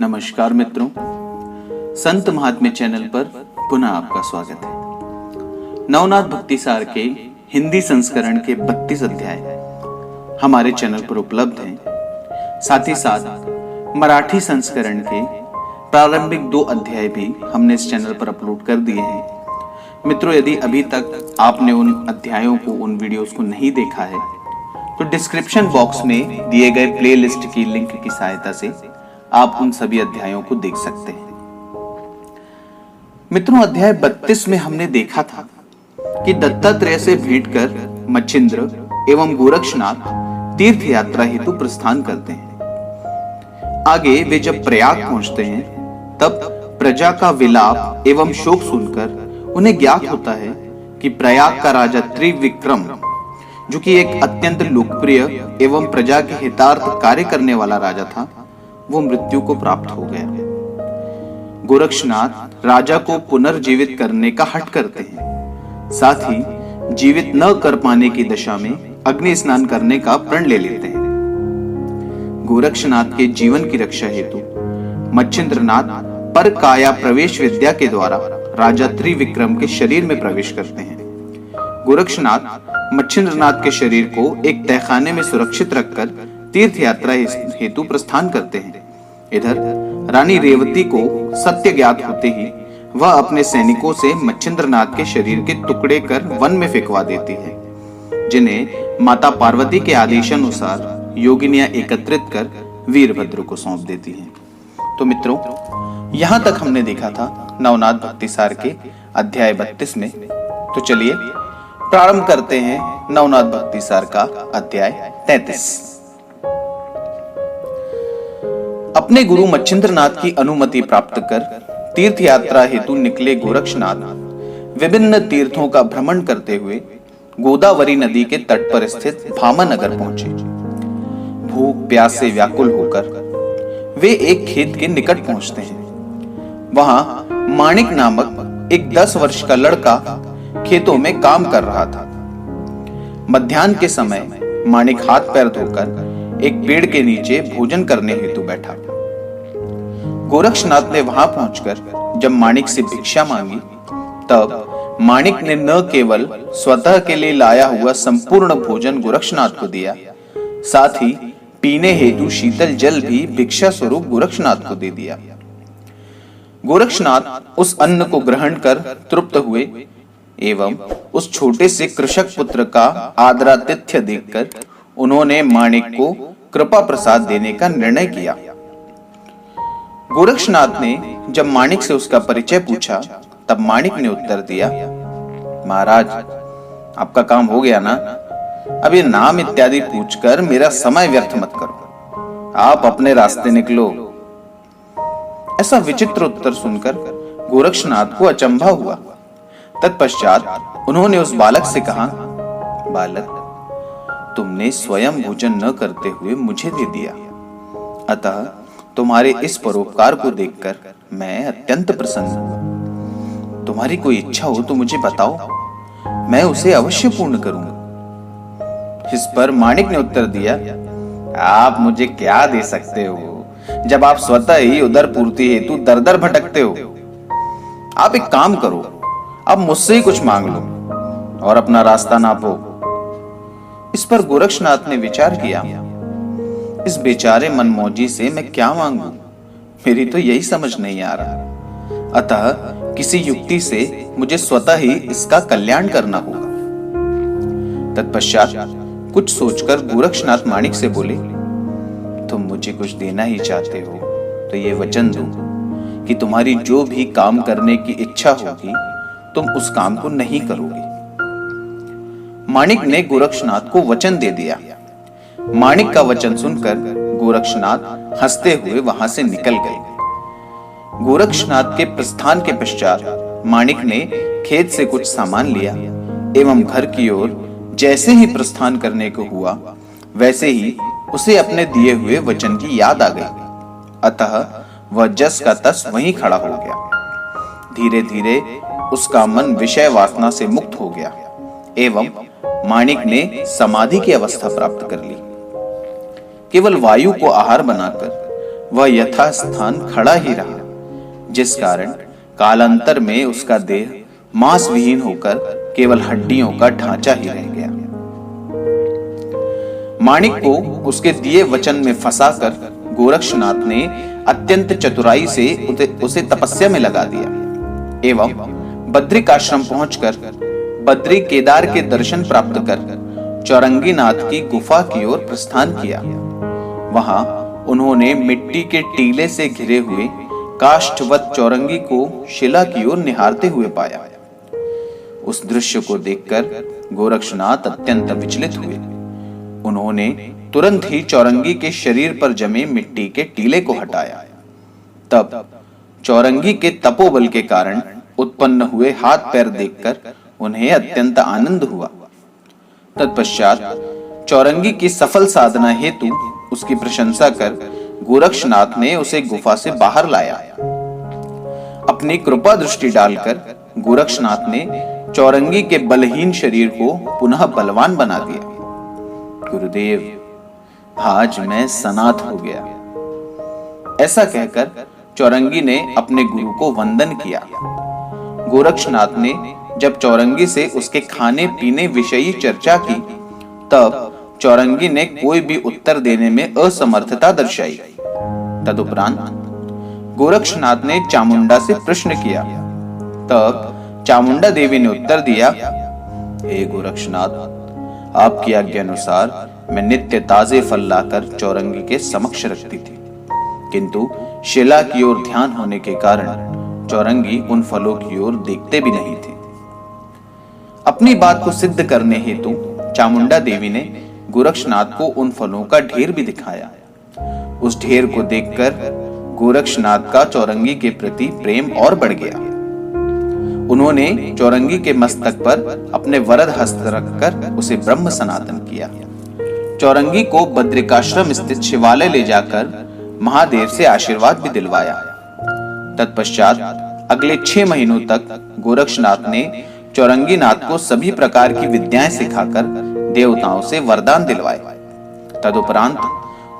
नमस्कार मित्रों, संत महात्म्य चैनल पर पुनः आपका स्वागत है। नवनाथ भक्ति सार के हिंदी संस्करण के 32 अध्याय हमारे चैनल पर उपलब्ध हैं। साथ ही साथ मराठी संस्करण के प्रारंभिक 2 अध्याय भी हमने इस चैनल पर अपलोड कर दिए हैं। मित्रों, यदि अभी तक आपने उन अध्यायों को, उन वीडियोस को नहीं देखा है तो डिस्क्रिप्शन बॉक्स में दिए गए प्लेलिस्ट की लिंक की सहायता से आप उन सभी अध्यायों को देख सकते हैं। मित्रों, अध्याय 32 में हमने देखा था कि दत्तात्रेय से भेंट कर मच्छिंद्र एवं गोरक्षनाथ तीर्थ यात्रा हेतु प्रस्थान करते हैं। आगे वे जब प्रयाग पहुंचते हैं तब प्रजा का विलाप एवं शोक सुनकर उन्हें ज्ञात होता है कि प्रयाग का राजा त्रिविक्रम, जो कि एक अत्यंत लोकप्रिय एवं प्रजा के हितार्थ कार्य करने वाला राजा था, वो मृत्यु को प्राप्त हो गया। गोरक्षनाथ राजा को पुनर्जीवित करने का हठ करते हैं। साथ ही जीवित न कर पाने की दशा में अग्नि स्नान करने का प्रण ले लेते हैं। गोरक्षनाथ के जीवन की रक्षा हेतु मच्छिंद्रनाथ पर काया प्रवेश विद्या के द्वारा राजा त्रिविक्रम के शरीर में प्रवेश करते हैं। गोरक्षनाथ मच्छिंद्रनाथ के शरीर को एक तहखाने में सुरक्षित रखकर तीर्थ यात्रा हेतु प्रस्थान करते हैं। इधर रानी रेवती को सत्य ज्ञात होते ही वह अपने सैनिकों से मच्छिंद्रनाथ के शरीर के टुकड़े कर वन में फेंकवा देती है, जिन्हें माता पार्वती के आदेशानुसार योगिनियां एकत्रित कर वीरभद्र को सौंप देती हैं। तो मित्रों, यहां तक हमने देखा था नवनाथ भक्ति सार के अध्याय 32 में। तो चलिए प्रारंभ करते हैं नवनाथ भक्ति सार का अध्याय 33। अपने गुरु मच्छिंद्रनाथ की अनुमति प्राप्त कर तीर्थ यात्रा हेतु निकले गोरक्षनाथ विभिन्न तीर्थों का भ्रमण करते हुए गोदावरी नदी के तट पर स्थित भामानगर पहुंचे। भूख प्यास से व्याकुल होकर वे एक खेत के निकट पहुंचते हैं। वहां माणिक नामक एक 10 वर्ष का लड़का खेतों में काम कर रहा था। मध्याह्न के समय माणिक हाथ पैर धोकर एक पेड़ के नीचे भोजन करने हेतु बैठा। गोरक्षनाथ ने वहां पहुंचकर जब माणिक से भिक्षा मांगी तब माणिक ने न केवल स्वतः के लिए लाया हुआ संपूर्ण भोजन गोरक्षनाथ को दिया, साथ ही पीने हेतु शीतल जल भी भिक्षा स्वरूप गोरक्षनाथ को दे दिया। गोरक्षनाथ उस अन्न को ग्रहण कर तृप्त हुए एवं उस छोटे से कृषक पुत्र का आदरातिथ्य देखकर उन्होंने माणिक को कृपा प्रसाद देने का निर्णय किया। गोरक्षनाथ ने जब माणिक से उसका परिचय पूछा तब माणिक ने उत्तर दिया, महाराज, आपका काम हो गया ना? अब ये नाम इत्यादि पूछकर मेरा समय व्यर्थ मत करो, आप अपने रास्ते निकलो। ऐसा विचित्र उत्तर सुनकर गोरक्षनाथ को अचंभा हुआ। तत्पश्चात उन्होंने उस बालक से कहा, बालक, तुमने स्वयं भोजन न करते हुए मुझे दे दिया, अतः तुम्हारे इस परोपकार को देखकर मैं अत्यंत प्रसन्न हूं। तुम्हारी कोई इच्छा हो तो मुझे बताओ, मैं उसे अवश्य पूर्ण करूंगा। इस पर माणिक ने उत्तर दिया, आप मुझे क्या दे सकते हो जब आप स्वतः ही उदर पूर्ति हेतु दर दर भटकते हो। आप एक काम करो, आप मुझसे ही कुछ मांग लो और अपना रास्ता नापो। इस पर गोरक्षनाथ ने विचार किया, इस बेचारे मनमौजी से मैं क्या मांगू, मेरी तो यही समझ नहीं आ रहा। अतः किसी युक्ति से मुझे स्वतः ही इसका कल्याण करना होगा। तत्पश्चात कुछ सोचकर गोरक्षनाथ माणिक से बोले, तुम मुझे कुछ देना ही चाहते हो तो ये वचन दो कि तुम्हारी जो भी काम करने की इच्छा होगी तुम उस काम को नहीं करोगे। माणिक ने गोरक्षनाथ को वचन दे दिया। माणिक का वचन सुनकर गोरक्षनाथ हंसते हुए वहां से निकल गए। गोरक्षनाथ के प्रस्थान के पश्चात माणिक ने खेत से कुछ सामान लिया एवं घर की ओर जैसे ही प्रस्थान करने को हुआ वैसे ही उसे अपने दिए हुए वचन की याद आ गई। अतः वह जस का तस वहीं खड़ा हो गया। धीरे धीरे उसका मन विषय वासना से मुक्त हो गया एवं माणिक ने समाधि की अवस्था प्राप्त कर ली। केवल वायु को आहार बनाकर वह यथास्थान खड़ा ही रहा, जिस कारण कालांतर में उसका देह मांस विहीन होकर केवल हड्डियों का ढांचा ही रह गया। माणिक को उसके दिए वचन में फंसाकर गोरक्षनाथ ने अत्यंत चतुराई से उसे तपस्या में लगा दिया एवं बद्रिकाश्रम पहुंचकर बद्री केदार के दर्शन प्राप्त कर चौरंगी नाथ की गुफा की ओर प्रस्थान किया। वहां उन्होंने मिट्टी के टीले से घिरे हुए काष्ठवत चौरंगी को शिला की ओर निहारते हुए पाया। उस दृश्य को देखकर गोरक्षनाथ अत्यंत विचलित हुए। उन्होंने तुरंत ही चौरंगी के शरीर पर जमे मिट्टी के टीले को हटाया। तब चौरंगी के तपोबल के कारण उत्पन्न हुए हाथ पैर देखकर उन्हें अत्यंत आनंद हुआ। तत्पश्चात चौरंगी की सफल साधना हेतु उसकी प्रशंसा कर गोरक्षनाथ ने उसे गुफा से बाहर लाया। अपनी कृपा दृष्टि डालकर गोरक्षनाथ ने चौरंगी के बलहीन शरीर को पुनः बलवान बना दिया। गुरुदेव, आज मैं सनाथ हो गया। ऐसा कहकर चौरंगी ने अपने गुरु को वंदन किया। गोरक्षनाथ ने जब चौरंगी से उसके खाने पीने विषयी चर्चा की, तब चौरंगी ने कोई भी उत्तर देने में असमर्थता दर्शाई। तदुपरांत गोरक्षनाथ ने चामुंडा से प्रश्न किया। तब चामुंडा देवी ने उत्तर दिया, हे गोरक्षनाथ, आपकी आज्ञा अनुसार मैं नित्य ताजे फल लाकर चौरंगी के समक्ष रखती थी, किंतु शिला की ओर ध्यान होने के कारण चौरंगी उन फलों की ओर देखते भी नहीं थे। अपनी बात को सिद्ध करने हेतु चामुंडा देवी ने गोरक्षनाथ को उन फलों का ढेर भी दिखाया। उस ढेर को देखकर गोरक्षनाथ का चौरंगी के प्रति प्रेम और बढ़ गया। उन्होंने चौरंगी के मस्तक पर अपने वरद हस्त रखकर उसे ब्रह्म सनातन किया। चौरंगी को बद्रिकाश्रम स्थित शिवालय ले जाकर महादेव से आशीर्वाद भी दिलवाया। तत्पश्चात अगले 6 महीनों तक गोरक्षनाथ ने चौरंगी नाथ को सभी प्रकार की विद्याएं सिखाकर देवताओं से वरदान दिलवाए। तदुपरांत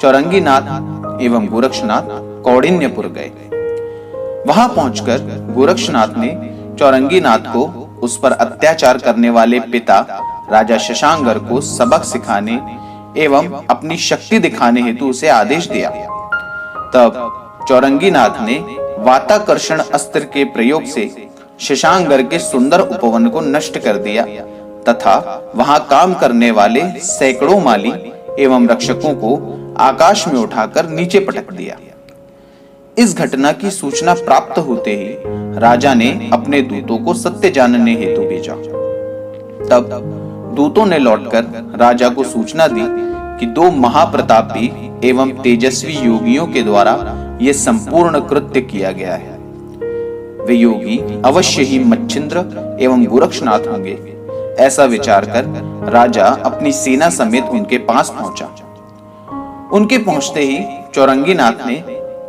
चौरंगी नाथ एवं गोरक्षनाथ कौंडिन्यपुर गए। वहां पहुंचकर गोरक्षनाथ ने चौरंगी नाथ को उस पर अत्याचार करने वाले पिता राजा शशांकर को सबक सिखाने एवं अपनी शक्ति दिखाने हेतु उसे आदेश दिया। तब चौरंगी नाथ ने वाताकर्षण अस्त्र के प्रयोग से शशांकर के सुंदर उपवन को नष्ट कर दिया तथा वहां काम करने वाले सैकड़ों माली एवं रक्षकों को आकाश में उठाकर नीचे पटक दिया। इस घटना की सूचना प्राप्त होते ही राजा ने अपने दूतों को सत्य जानने हेतु भेजा। तब दूतों ने लौटकर राजा को सूचना दी कि 2 महाप्रतापी एवं तेजस्वी योगियों के द्वारा यह संपूर्ण कृत्य किया गया है। वे योगी अवश्य ही मच्छिंद्र एवं गोरक्षनाथ होंगे। ऐसा विचार कर राजा अपनी सेना समेत उनके पास पहुंचा। उनके पहुंचते ही चौरंगी नाथ ने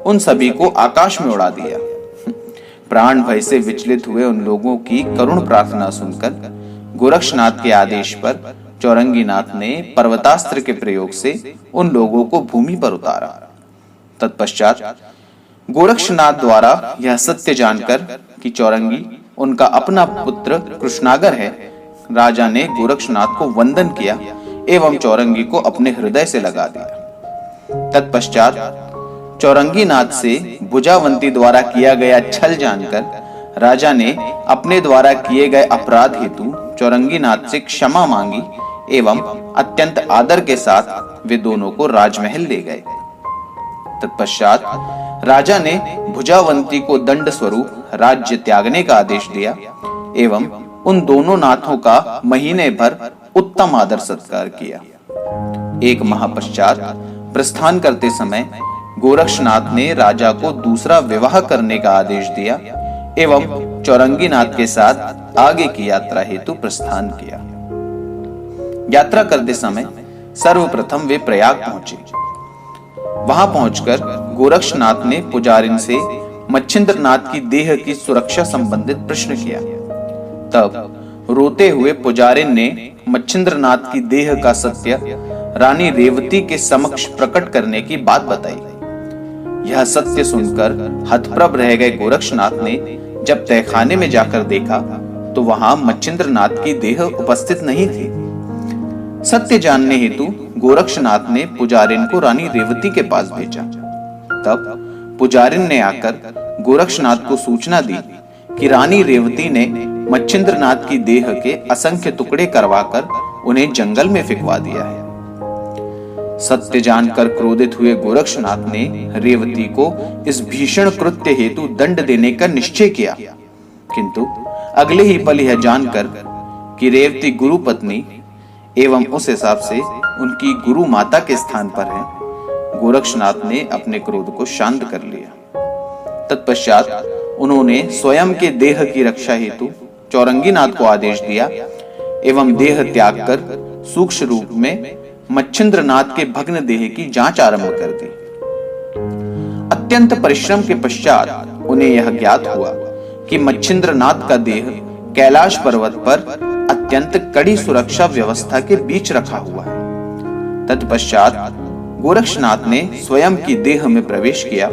उन सभी को आकाश में उड़ा दिया। प्राण भय से विचलित हुए उन लोगों की करुण प्रार्थना सुनकर गोरक्षनाथ के आदेश पर चौरंगी नाथ ने पर्वतास्त्र के प्रयोग से उन लोगों को भूमि पर उतारा। तत्पश्चात गोरक्षनाथ द्वारा यह सत्य जानकर कि चौरंगी उनका अपना पुत्र कृष्णागर है, राजा ने गोरक्षनाथ को वंदन किया एवं चौरंगी को अपने हृदय से लगा दिया। तत्पश्चात चौरंगी नाथ से भुजावंती द्वारा किया गया छल जानकर राजा ने अपने द्वारा किए गए अपराध हेतु चौरंगी नाथ से क्षमा मांगी एवं अत्यंत आदर के साथ वे दोनों को राजमहल ले गए। तत्पश्चात राजा ने भुजावंती को दंड स्वरूप राज्य त्यागने का आदेश दिया एवं उन दोनों नाथों का महीने भर उत्तम आदर सत्कार किया। एक माह पश्चात प्रस्थान करते समय गोरक्षनाथ ने राजा को दूसरा विवाह करने का आदेश दिया एवं चौरंगी नाथ के साथ आगे की यात्रा हेतु प्रस्थान किया। यात्रा करते समय सर्वप्रथम वे प्रयाग पहुंचे। वहां पहुंचकर गोरक्षनाथ ने पुजारिन से मच्छिंद्रनाथ की देह की सुरक्षा संबंधित प्रश्न किया। तब रोते हुए पुजारिन ने मच्छिंद्रनाथ की देह का सत्य रानी रेवती के समक्ष प्रकट करने की बात बताई। यह सत्य सुनकर हतप्रभ रह गए गोरक्षनाथ ने जब तहखाने में जाकर देखा तो वहां मच्छिंद्रनाथ की देह उपस्थित नहीं थी। सत्य जानने हेतु गोरक्षनाथ ने पुजारिन को रानी रेवती के पास भेजा। तब पुजारिन ने आकर गोरक्षनाथ को सूचना दी कि रानी रेवती ने मच्छिंद्रनाथ की देह के असंख्य टुकड़े करवाकर उन्हें जंगल में फेंकवा दिया है। सत्य जानकर क्रोधित हुए गोरक्षनाथ ने रेवती को इस भीषण कृत्य हेतु दंड देने का निश्चय किया, किंतु अगले ही पल यह जानकर कि रेवती गुरु पत्नी एवं उस हिसाब से उनकी गुरु माता के स्थान पर है, गोरक्षनाथ ने अपने क्रोध को शांत कर लिया। तत्पश्चात उन्होंने स्वयं के देह की रक्षा हेतु चौरंगीनाथ को आदेश दिया एवं देह त्याग कर सूक्ष्म रूप में मच्छिंद्रनाथ के भग्न देह की जांच आरंभ कर दी। अत्यंत परिश्रम के पश्चात उन्हें यह ज्ञात हुआ कि मच्छिंद्रनाथ का देह कैलाश पर्वत पर अत्यंत कड़ी सुरक्षा व्यवस्था के बीच रखा हुआ है। तत्पश्चात गोरक्षनाथ ने स्वयं की देह में प्रवेश किया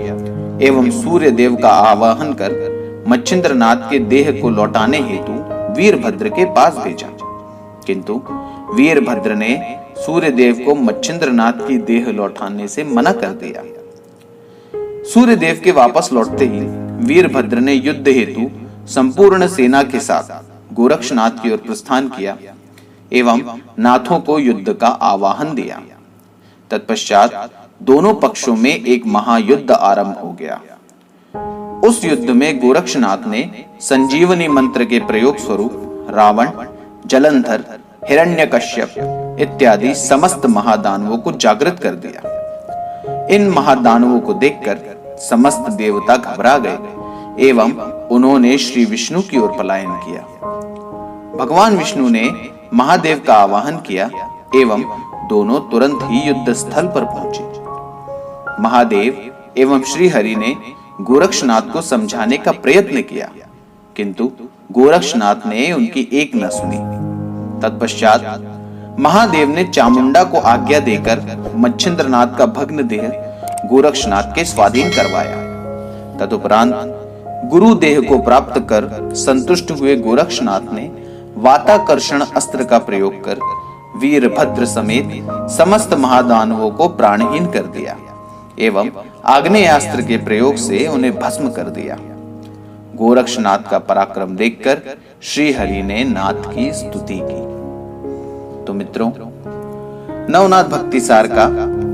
एवं सूर्य देव का आवाहन कर मच्छिंद्रनाथ के देह को लौटाने हेतु वीरभद्र के पास भेजा, किंतु वीरभद्र ने सूर्य देव को मच्छिंद्रनाथ की देह लौटाने से मना कर दिया। सूर्य देव के वापस लौटते ही वीरभद्र ने युद्ध हेतु संपूर्ण सेना के साथ गोरक्षनाथ की ओर प्रस्थान किया एवं नाथों को युद्ध का आवाहन दिया। तत्पश्चात दोनों पक्षों में एक महायुद्ध आरंभ हो गया। उस युद्ध में गोरक्षनाथ ने संजीवनी मंत्र के प्रयोग स्वरूप रावण, जलंधर, हिरण्यकश्यप इत्यादि समस्त महादानवों को जागृत कर दिया। इन महादानवों को देखकर समस्त देवता घबरा गए एवं उन्होंने श्री विष्णु की ओर पलायन किया। भगवान विष्णु ने महादेव का आवाहन किया एवं दोनों तुरंत ही युद्ध स्थल पर पहुंचे। महादेव एवं श्री हरि ने गोरक्षनाथ को समझाने का प्रयत्न किया, किंतु गोरक्षनाथ ने उनकी एक न सुनी। तत्पश्चात महादेव ने चामुंडा को आज्ञा देकर मच्छिंद्रनाथ का भग्न देह गोरक्षनाथ के स्वाधीन करवाया। तदुपरांत गुरु देह को प्राप्त कर संतुष्ट हुए गोरक्षनाथ ने वाताकर्षण अस्त्र का प्रयोग कर वीरभद्र समेत समस्त महादानवों को प्राणहीन कर दिया एवं आग्नेयास्त्र के प्रयोग से उन्हें भस्म कर दिया। गोरक्षनाथ का पराक्रम देखकर श्री हरि ने नाथ की स्तुति की। तो मित्रों, नवनाथ भक्ति सार का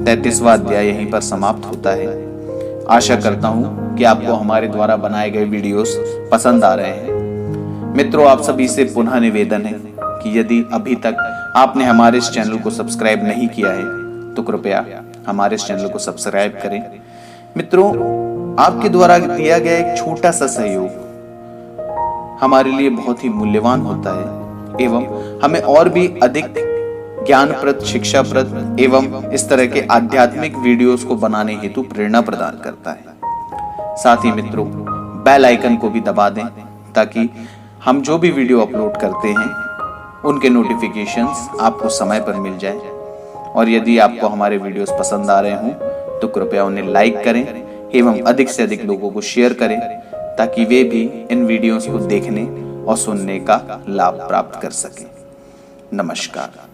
33वां अध्याय यहीं पर समाप्त होता है। आशा करता हूं कि आपको हमारे द्वारा बनाए गए वीडियोस पसंद आ रहे हैं। मित्रों, आप सभी से पुनः निवेदन है कि यदि अभी तक आपने हमारे इस चैनल को सब्सक्राइब नहीं किया है तो कृपया हमारे इस चैनल को सब्सक्राइब करें। मित्रों, आपके द्वारा दिया गया एक छोटा सा सहयोग हमारे लिए बहुत ही मूल्यवान होता है एवं हमें और भी अधिक ज्ञानप्रद, शिक्षाप्रद एवं इस तरह के आध्यात्मिक वीडियोस को बनाने हेतु प्रेरणा प्रदान करता है। साथ ही मित्रों, बेल आइकन को भी दबा दें ताकि हम जो भी वीडियो अपलोड करते हैं उनके नोटिफिकेशंस आपको समय पर मिल जाए। और यदि आपको हमारे वीडियोस पसंद आ रहे हों तो कृपया उन्हें लाइक करें एवं अधिक से अधिक लोगों को शेयर करें ताकि वे भी इन वीडियोस को देखने और सुनने का लाभ प्राप्त कर सकें। नमस्कार।